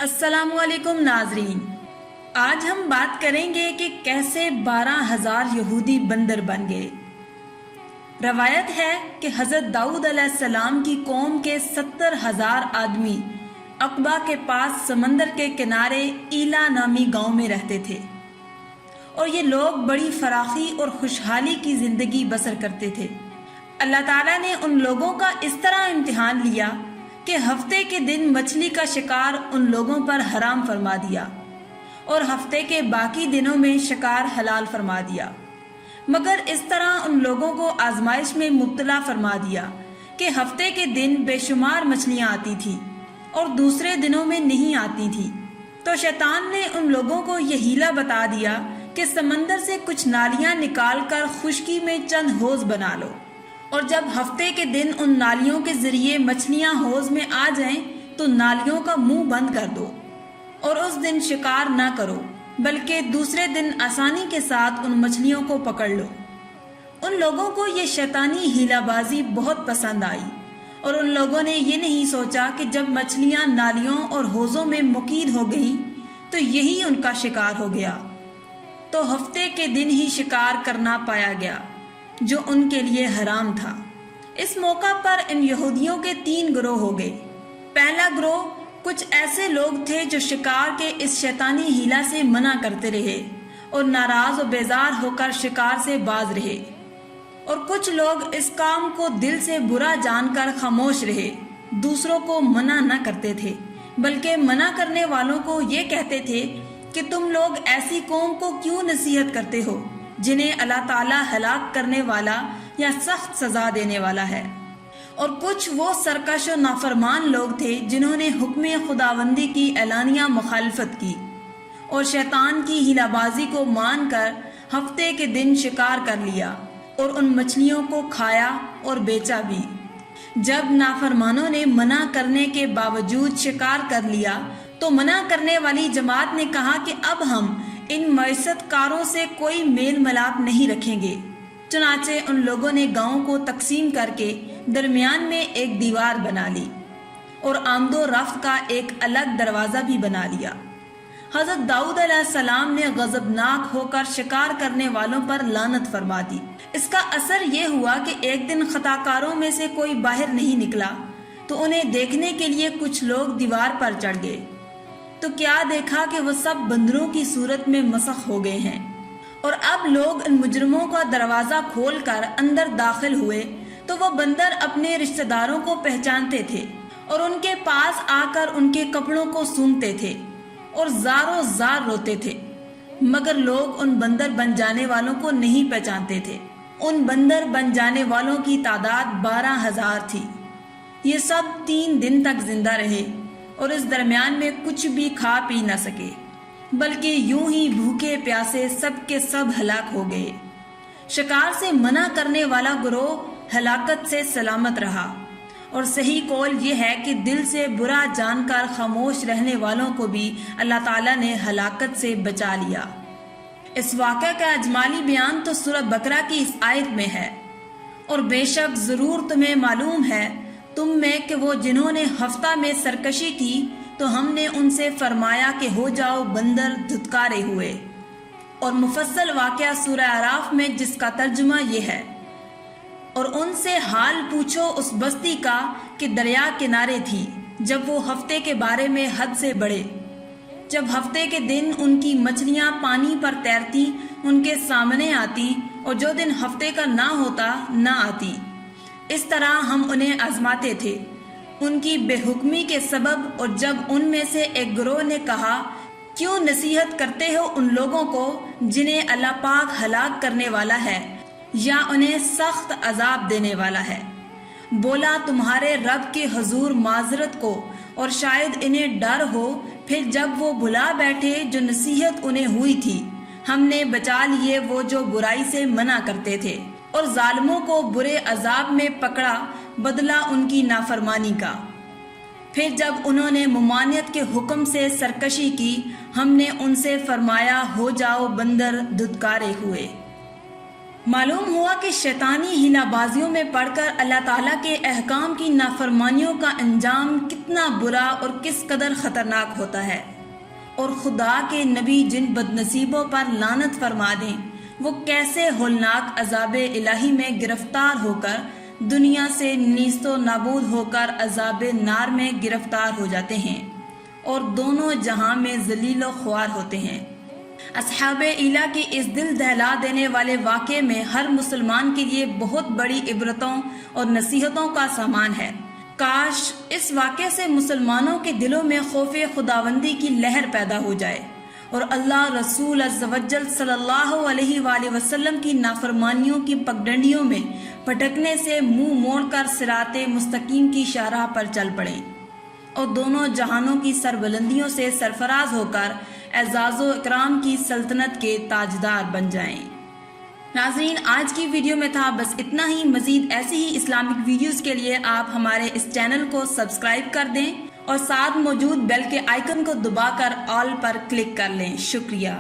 السلام علیکم ناظرین، آج ہم بات کریں گے کہ کیسے 12,000 یہودی بندر بن گئے۔ روایت ہے کہ حضرت داؤد علیہ السلام کی قوم کے 70,000 آدمی عقبہ کے پاس سمندر کے کنارے ایلا نامی گاؤں میں رہتے تھے، اور یہ لوگ بڑی فراخی اور خوشحالی کی زندگی بسر کرتے تھے۔ اللہ تعالیٰ نے ان لوگوں کا اس طرح امتحان لیا کہ ہفتے کے دن مچھلی کا شکار ان لوگوں پر حرام فرما دیا اور ہفتے کے باقی دنوں میں شکار حلال فرما دیا، مگر اس طرح ان لوگوں کو آزمائش میں مبتلا فرما دیا کہ ہفتے کے دن بے شمار مچھلیاں آتی تھی اور دوسرے دنوں میں نہیں آتی تھی۔ تو شیطان نے ان لوگوں کو یہ ہیلا بتا دیا کہ سمندر سے کچھ نالیاں نکال کر خشکی میں چند حوض بنا لو، اور جب ہفتے کے دن ان نالیوں کے ذریعے مچھلیاں حوض میں آ جائیں تو نالیوں کا منہ بند کر دو، اور اس دن شکار نہ کرو بلکہ دوسرے دن آسانی کے ساتھ ان مچھلیوں کو پکڑ لو۔ ان لوگوں کو یہ شیطانی ہیلا بازی بہت پسند آئی، اور ان لوگوں نے یہ نہیں سوچا کہ جب مچھلیاں نالیوں اور حوضوں میں مقید ہو گئیں تو یہی ان کا شکار ہو گیا۔ تو ہفتے کے دن ہی شکار کرنا پایا گیا جو ان کے لیے حرام تھا۔ اس موقع پر ان یہودیوں کے 3 گروہ ہو گئے۔ پہلا گروہ کچھ ایسے لوگ تھے جو شکار کے اس شیطانی ہیلا سے منع کرتے رہے اور ناراض و بیزار ہو کر شکار سے باز رہے، اور کچھ لوگ اس کام کو دل سے برا جان کر خاموش رہے، دوسروں کو منع نہ کرتے تھے بلکہ منع کرنے والوں کو یہ کہتے تھے کہ تم لوگ ایسی قوم کو کیوں نصیحت کرتے ہو جنہیں اللہ تعالیٰ ہلاک کرنے والا یا سخت سزا دینے والا ہے۔ اور کچھ وہ سرکش و نافرمان لوگ تھے جنہوں نے حکم خداوندی کی اعلانیہ مخالفت کی اور شیطان کی ہیلا بازی کو مان کر ہفتے کے دن شکار کر لیا اور ان مچھلیوں کو کھایا اور بیچا بھی۔ جب نافرمانوں نے منع کرنے کے باوجود شکار کر لیا تو منع کرنے والی جماعت نے کہا کہ اب ہم ان معیشت کاروں سے کوئی میل ملاپ نہیں رکھیں گے۔ چنانچہ ان لوگوں نے گاؤں کو تقسیم کر کے درمیان میں ایک دیوار بنا لی اور آمد و رفت کا ایک الگ دروازہ بھی بنا لیا۔ حضرت داؤد علیہ السلام نے غضبناک ہو کر شکار کرنے والوں پر لعنت فرما دی۔ اس کا اثر یہ ہوا کہ ایک دن خطا کاروں میں سے کوئی باہر نہیں نکلا تو انہیں دیکھنے کے لیے کچھ لوگ دیوار پر چڑھ گئے، تو کیا دیکھا کہ وہ سب بندروں کی صورت میں مسخ ہو گئے ہیں۔ اور اب لوگ ان مجرموں کا دروازہ کھول کر اندر داخل ہوئے تو وہ بندر اپنے رشتہ داروں کو پہچانتے تھے اور ان کے پاس آ کر ان کے کپڑوں کو سونگھتے تھے اور زار و زار روتے تھے، مگر لوگ ان بندر بن جانے والوں کو نہیں پہچانتے تھے۔ ان بندر بن جانے والوں کی تعداد 12,000 تھی۔ یہ سب 3 دن تک زندہ رہے اور اس درمیان میں کچھ بھی کھا پی نہ سکے، بلکہ یوں ہی بھوکے پیاسے سب کے سب ہلاک ہو گئے۔ شکار سے منع کرنے والا گروہ ہلاکت سے سلامت رہا، اور صحیح قول یہ ہے کہ دل سے برا جان کر خاموش رہنے والوں کو بھی اللہ تعالیٰ نے ہلاکت سے بچا لیا۔ اس واقعہ کا اجمالی بیان تو سورہ بقرہ کی اس آیت میں ہے۔ اور بے شک ضرور تمہیں معلوم ہے تم میں کہ وہ جنہوں نے ہفتہ میں سرکشی کی تو ہم نے ان سے فرمایا کہ ہو جاؤ بندر دھتکارے ہوئے۔ اور مفصل واقعہ سورہ اعراف میں جس کا ترجمہ یہ ہے، اور ان سے حال پوچھو اس بستی کا کہ دریا کنارے تھی جب وہ ہفتے کے بارے میں حد سے بڑھے، جب ہفتے کے دن ان کی مچھلیاں پانی پر تیرتی ان کے سامنے آتی اور جو دن ہفتے کا نہ ہوتا نہ آتی۔ اس طرح ہم انہیں آزماتے تھے ان کی بے حکمی کے سبب۔ اور جب ان میں سے ایک گروہ نے کہا کیوں نصیحت کرتے ہو ان لوگوں کو جنہیں اللہ پاک ہلاک کرنے والا ہے یا انہیں سخت عذاب دینے والا ہے، بولا تمہارے رب کے حضور معذرت کو، اور شاید انہیں ڈر ہو۔ پھر جب وہ بھلا بیٹھے جو نصیحت انہیں ہوئی تھی، ہم نے بچا لیے وہ جو برائی سے منع کرتے تھے، اور ظالموں کو برے عذاب میں پکڑا بدلہ ان کی نافرمانی کا۔ پھر جب انہوں نے ممانعت کے حکم سے سرکشی کی، ہم نے ان سے فرمایا ہو جاؤ بندر دھتکارے ہوئے۔ معلوم ہوا کہ شیطانی ہیلا بازیوں میں پڑھ کر اللہ تعالیٰ کے احکام کی نافرمانیوں کا انجام کتنا برا اور کس قدر خطرناک ہوتا ہے، اور خدا کے نبی جن بدنصیبوں پر لعنت فرما دیں وہ کیسے ہولناک عذاب الہی میں گرفتار ہو کر دنیا سے نیست و نابود ہو کر عذاب نار میں گرفتار ہو جاتے ہیں اور دونوں جہاں میں ذلیل و خوار ہوتے ہیں۔ اصحاب ایلا کی اس دل دہلا دینے والے واقعے میں ہر مسلمان کے لیے بہت بڑی عبرتوں اور نصیحتوں کا سامان ہے۔ کاش اس واقعے سے مسلمانوں کے دلوں میں خوف خداوندی کی لہر پیدا ہو جائے اور اللہ رسول عز و جل صلی اللہ علیہ وآلہ وسلم کی نافرمانیوں کی پگڈنڈیوں میں پھٹکنے سے منہ موڑ کر صراط مستقیم کی شاہراہ پر چل پڑیں اور دونوں جہانوں کی سربلندیوں سے سرفراز ہو کر اعزاز و اکرام کی سلطنت کے تاجدار بن جائیں۔ ناظرین، آج کی ویڈیو میں تھا بس اتنا ہی۔ مزید ایسی ہی اسلامک ویڈیوز کے لیے آپ ہمارے اس چینل کو سبسکرائب کر دیں اور ساتھ موجود بیل کے آئیکن کو دبا کر آل پر کلک کر لیں۔ شکریہ۔